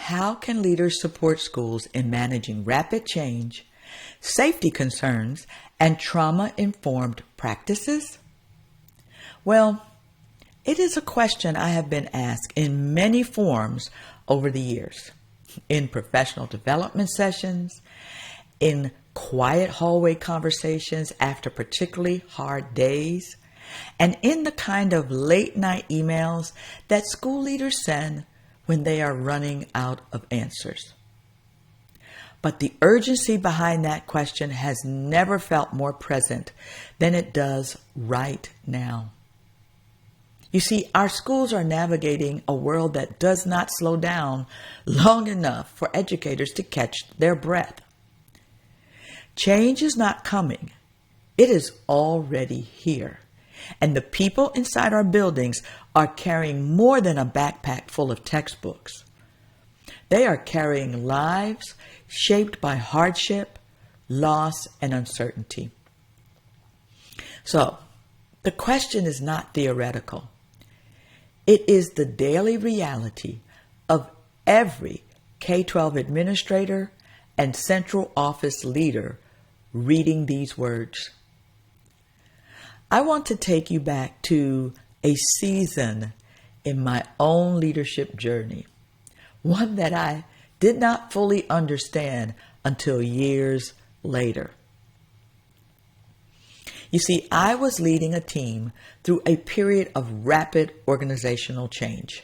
how can leaders support schools in managing rapid change, safety concerns, and trauma-informed practices? Well, it is a question I have been asked in many forms over the years, in professional development sessions, in quiet hallway conversations after particularly hard days, and in the kind of late-night emails that school leaders send when they are running out of answers. But the urgency behind that question has never felt more present than it does right now. You see, our schools are navigating a world that does not slow down long enough for educators to catch their breath. Change is not coming. It is already here. And the people inside our buildings are carrying more than a backpack full of textbooks. They are carrying lives shaped by hardship, loss, and uncertainty. So, the question is not theoretical. It is the daily reality of every K-12 administrator and central office leader reading these words. I want to take you back to a season in my own leadership journey, one that I did not fully understand until years later. You see, I was leading a team through a period of rapid organizational change.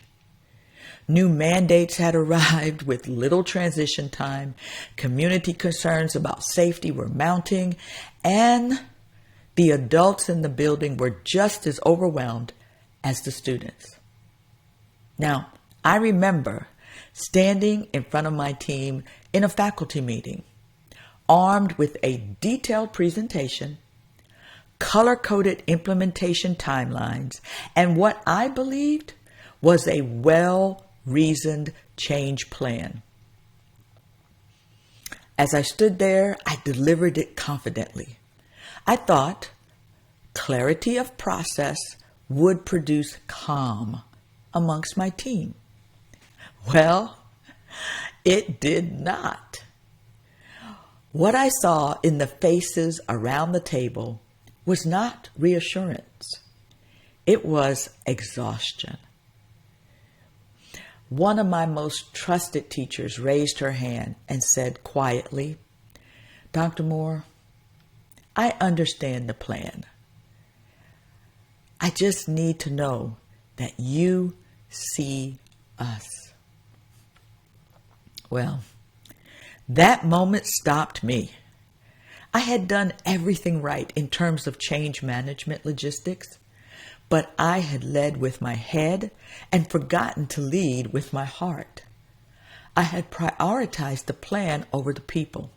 New mandates had arrived with little transition time, community concerns about safety were mounting, and the adults in the building were just as overwhelmed as the students. Now, I remember standing in front of my team in a faculty meeting, armed with a detailed presentation, color-coded implementation timelines, and what I believed was a well-reasoned change plan. As I stood there, I delivered it confidently. I thought clarity of process would produce calm amongst my team. Well, it did not. What I saw in the faces around the table was not reassurance. It was exhaustion. One of my most trusted teachers raised her hand and said quietly, "Dr. Moore, I understand the plan. I just need to know that you see us." Well, that moment stopped me. I had done everything right in terms of change management logistics, but I had led with my head and forgotten to lead with my heart. I had prioritized the plan over the people.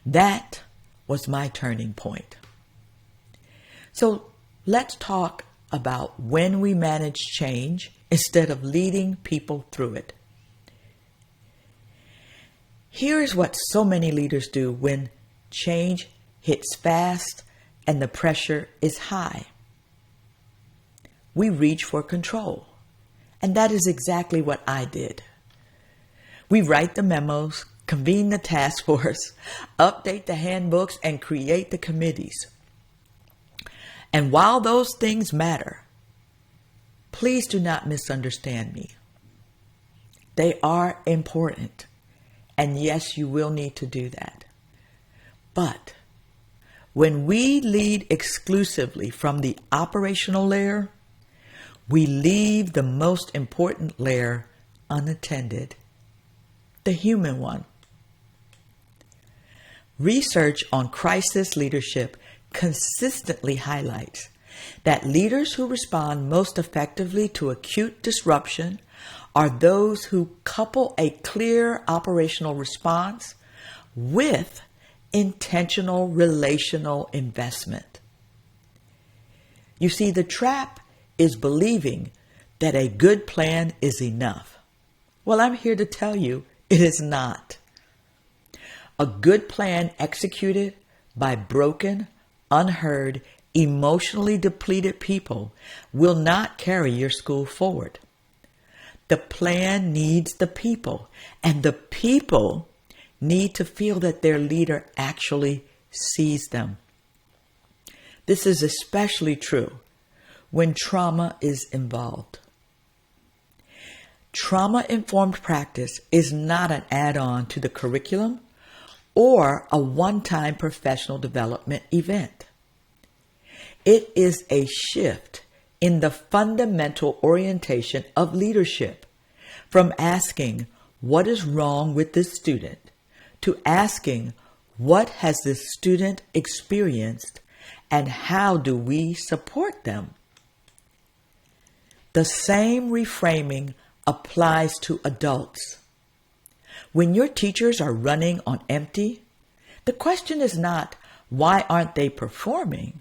That was my turning point. So let's talk about when we manage change instead of leading people through it. Here is what so many leaders do when change hits fast and the pressure is high. We reach for control, and that is exactly what I did. We write the memos, convene the task force, update the handbooks, and create the committees. And while those things matter, please do not misunderstand me. They are important, and yes, you will need to do that. But when we lead exclusively from the operational layer, we leave the most important layer unattended, the human one. Research on crisis leadership consistently highlights that leaders who respond most effectively to acute disruption are those who couple a clear operational response with intentional relational investment. You see, the trap is believing that a good plan is enough. Well, I'm here to tell you it is not. A good plan executed by broken, unheard, emotionally depleted people will not carry your school forward. The plan needs the people, and the people need to feel that their leader actually sees them. This is especially true when trauma is involved. Trauma-informed practice is not an add-on to the curriculum or a one-time professional development event. It is a shift in the fundamental orientation of leadership from asking, what is wrong with this student, to asking, what has this student experienced and how do we support them? The same reframing applies to adults. When your teachers are running on empty, the question is not, why aren't they performing?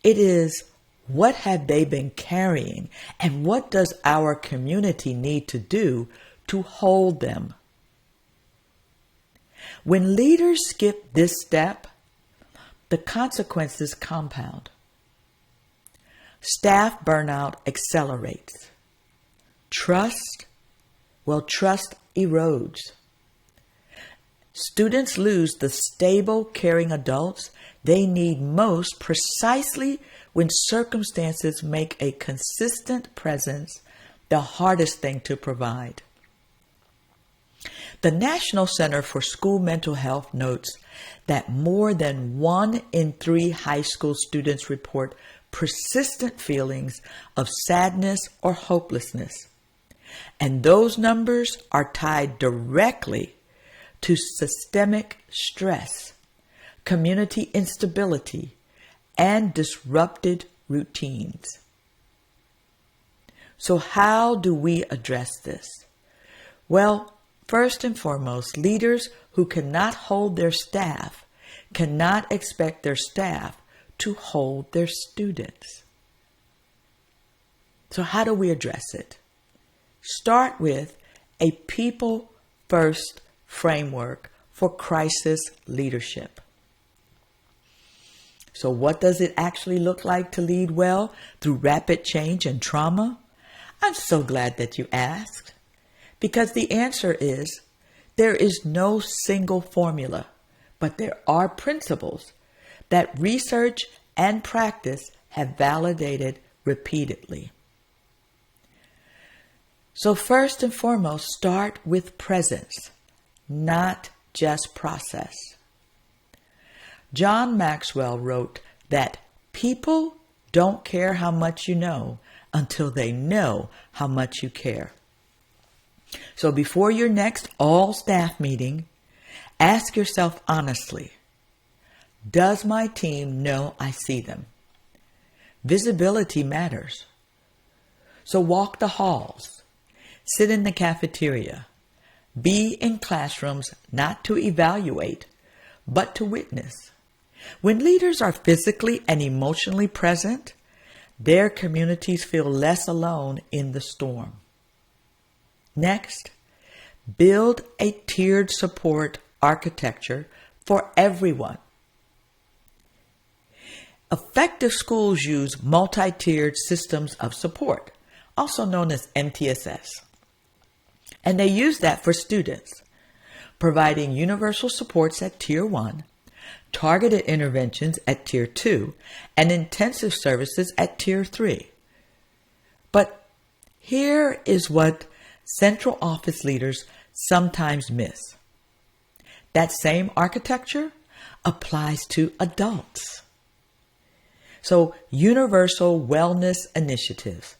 It is, what have they been carrying, and what does our community need to do to hold them? When leaders skip this step, the consequences compound. Staff burnout accelerates. Trust erodes. Students lose the stable, caring adults they need most precisely when circumstances make a consistent presence the hardest thing to provide. The National Center for School Mental Health notes that more than 1 in 3 high school students report persistent feelings of sadness or hopelessness. And those numbers are tied directly to systemic stress, community instability, and disrupted routines. So how do we address this? Well, first and foremost, leaders who cannot hold their staff cannot expect their staff to hold their students. So how do we address it? Start with a people-first framework for crisis leadership. So what does it actually look like to lead well through rapid change and trauma? I'm so glad that you asked, because the answer is there is no single formula, but there are principles that research and practice have validated repeatedly. So first and foremost, start with presence, not just process. John Maxwell wrote that people don't care how much you know until they know how much you care. So before your next all-staff meeting, ask yourself honestly, does my team know I see them? Visibility matters. So walk the halls, sit in the cafeteria, be in classrooms not to evaluate, but to witness. When leaders are physically and emotionally present, their communities feel less alone in the storm. Next, build a tiered support architecture for everyone. Effective schools use multi-tiered systems of support, also known as MTSS. And they use that for students, providing universal supports at Tier 1, targeted interventions at Tier 2, and intensive services at Tier 3. But here is what central office leaders sometimes miss. That same architecture applies to adults. So universal wellness initiatives,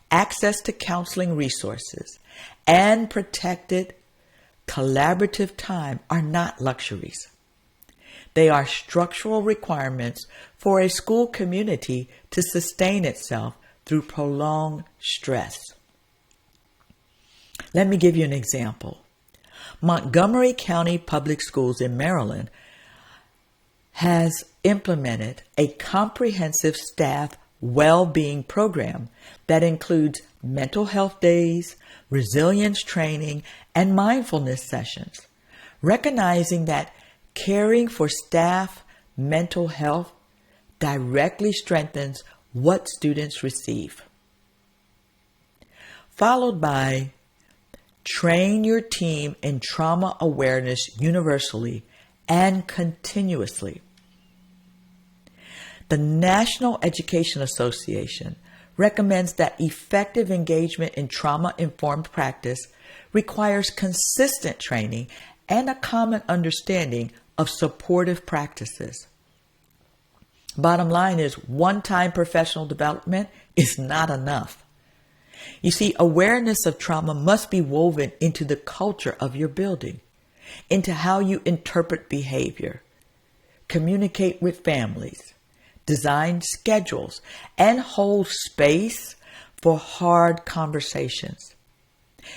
access to counseling resources, and protected collaborative time are not luxuries. They are structural requirements for a school community to sustain itself through prolonged stress. Let me give you an example. Montgomery County Public Schools in Maryland has implemented a comprehensive staff well-being program that includes mental health days, resilience training, and mindfulness sessions, recognizing that caring for staff mental health directly strengthens what students receive. Followed by Train your team in trauma awareness universally and continuously. The National Education Association recommends that effective engagement in trauma-informed practice requires consistent training and a common understanding of supportive practices. Bottom line is, one-time professional development is not enough. You see, awareness of trauma must be woven into the culture of your building, into how you interpret behavior, communicate with families, design schedules, and hold space for hard conversations.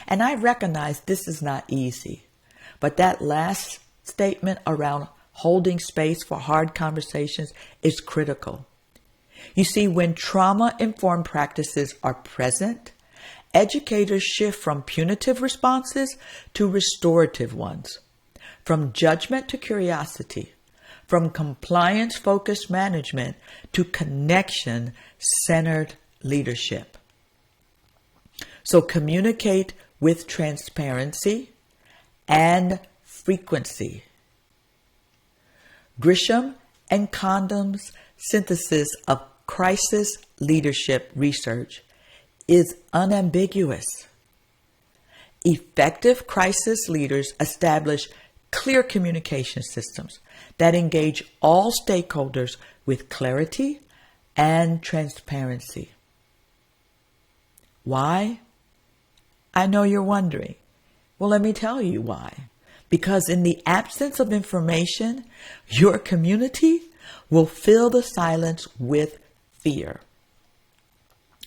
And I recognize this is not easy, but that last statement around holding space for hard conversations is critical. You see, when trauma-informed practices are present, educators shift from punitive responses to restorative ones, from judgment to curiosity, from compliance-focused management to connection-centered leadership. So communicate with transparency and frequency. Grisham and Condon's synthesis of crisis leadership research is unambiguous. Effective crisis leaders establish clear communication systems that engage all stakeholders with clarity and transparency. Why? I know you're wondering. Well, let me tell you why. Because in the absence of information, your community will fill the silence with fear.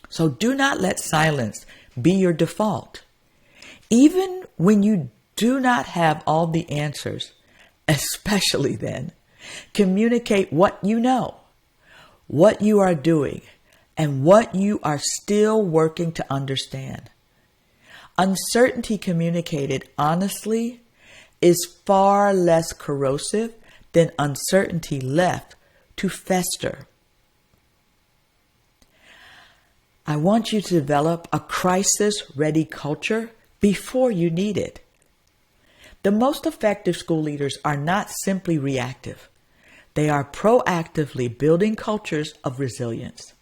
So do not let silence be your default. Even when you do not have all the answers, especially then, communicate what you know, what you are doing, and what you are still working to understand. Uncertainty communicated honestly is far less corrosive than uncertainty left to fester. I want you to develop a crisis-ready culture before you need it. The most effective school leaders are not simply reactive. They are proactively building cultures of resilience.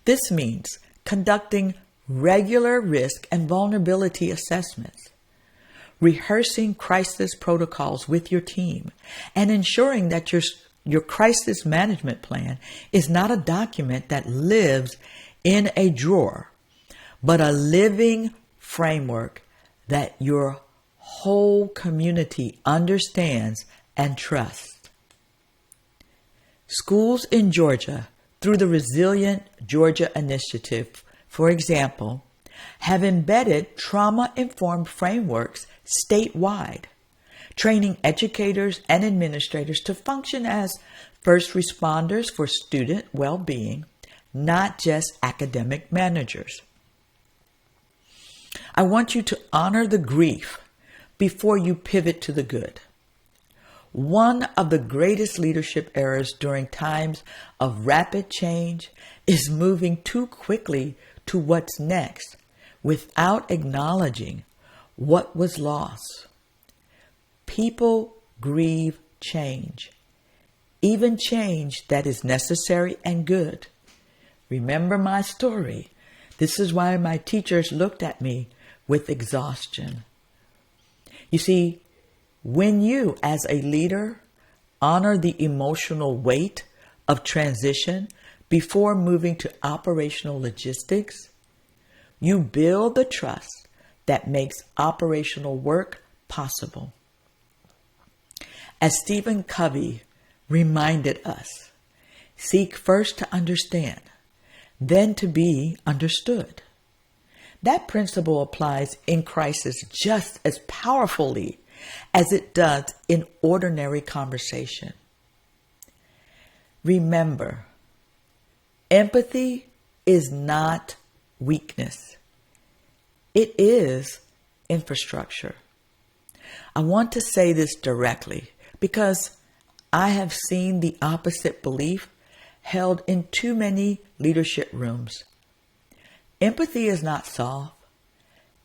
This means conducting regular risk and vulnerability assessments, rehearsing crisis protocols with your team, and ensuring that your crisis management plan is not a document that lives in a drawer, but a living framework that your whole community understands and trusts. Schools in Georgia, through the Resilient Georgia Initiative, for example, have embedded trauma-informed frameworks statewide, training educators and administrators to function as first responders for student well-being, not just academic managers. I want you to honor the grief before you pivot to the good. One of the greatest leadership errors during times of rapid change is moving too quickly to what's next without acknowledging what was lost. People grieve change, even change that is necessary and good. Remember my story. This is why my teachers looked at me with exhaustion. You see, when you, as a leader, honor the emotional weight of transition before moving to operational logistics, you build the trust that makes operational work possible. As Stephen Covey reminded us, seek first to understand, then to be understood. That principle applies in crisis just as powerfully as it does in ordinary conversation. Remember, empathy is not weakness. It is infrastructure. I want to say this directly because I have seen the opposite belief held in too many leadership rooms. Empathy is not soft.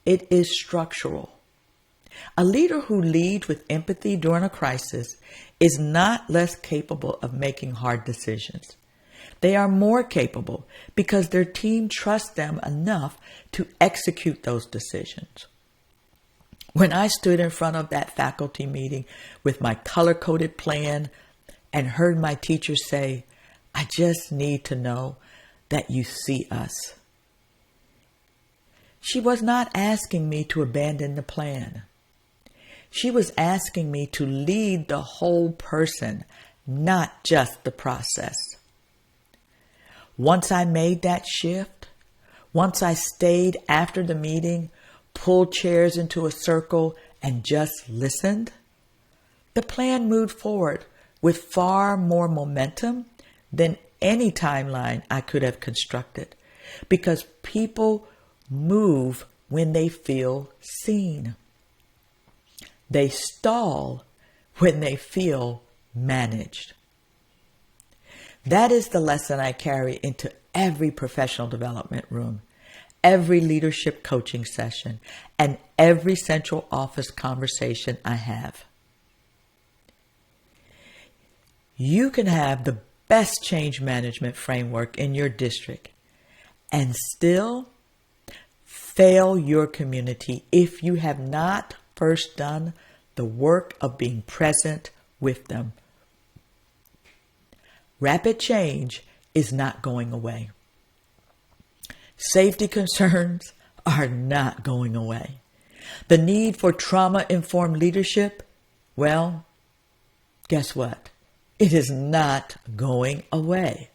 It is structural. A leader who leads with empathy during a crisis is not less capable of making hard decisions. They are more capable because their team trusts them enough to execute those decisions. When I stood in front of that faculty meeting with my color-coded plan and heard my teacher say, "I just need to know that you see us," she was not asking me to abandon the plan. She was asking me to lead the whole person, not just the process. Once I made that shift, once I stayed after the meeting, pulled chairs into a circle, and just listened, the plan moved forward with far more momentum than any timeline I could have constructed, because people move when they feel seen. They stall when they feel managed. That is the lesson I carry into every professional development room, every leadership coaching session, and every central office conversation I have. You can have the best change management framework in your district and still fail your community if you have not first done the work of being present with them. Rapid change is not going away. Safety concerns are not going away. The need for trauma-informed leadership, well, guess what? It is not going away.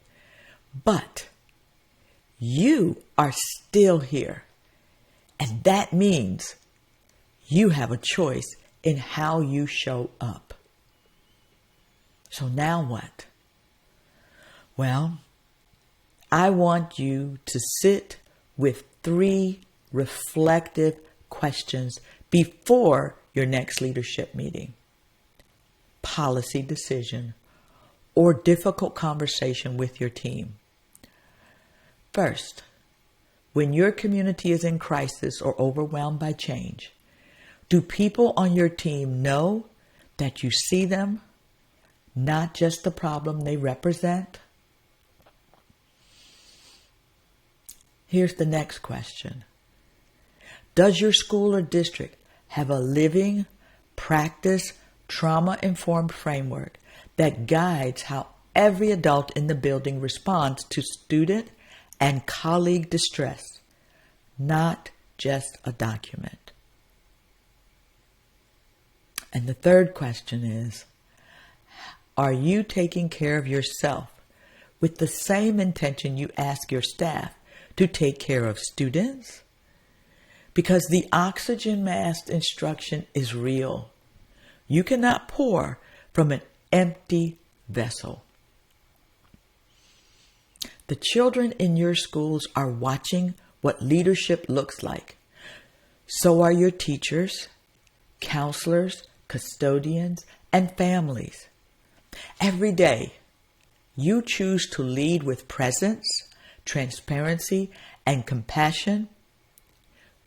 But you are still here. And that means you have a choice in how you show up. So now what? Well, I want you to sit with 3 reflective questions before your next leadership meeting, policy decision, or difficult conversation with your team. First, when your community is in crisis or overwhelmed by change, do people on your team know that you see them, not just the problem they represent? Here's the next question. Does your school or district have a living, practice, trauma-informed framework that guides how every adult in the building responds to student and colleague distress, not just a document? And the third question is, are you taking care of yourself with the same intention you ask your staff to take care of students? Because the oxygen mask instruction is real. You cannot pour from an empty vessel. The children in your schools are watching what leadership looks like. So are your teachers, counselors, custodians, and families. Every day, you choose to lead with presence, transparency, and compassion.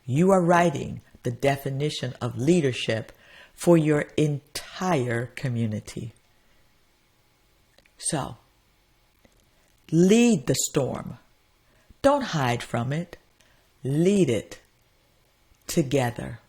You are writing the definition of leadership for your entire community. So, lead the storm. Don't hide from it. Lead it together.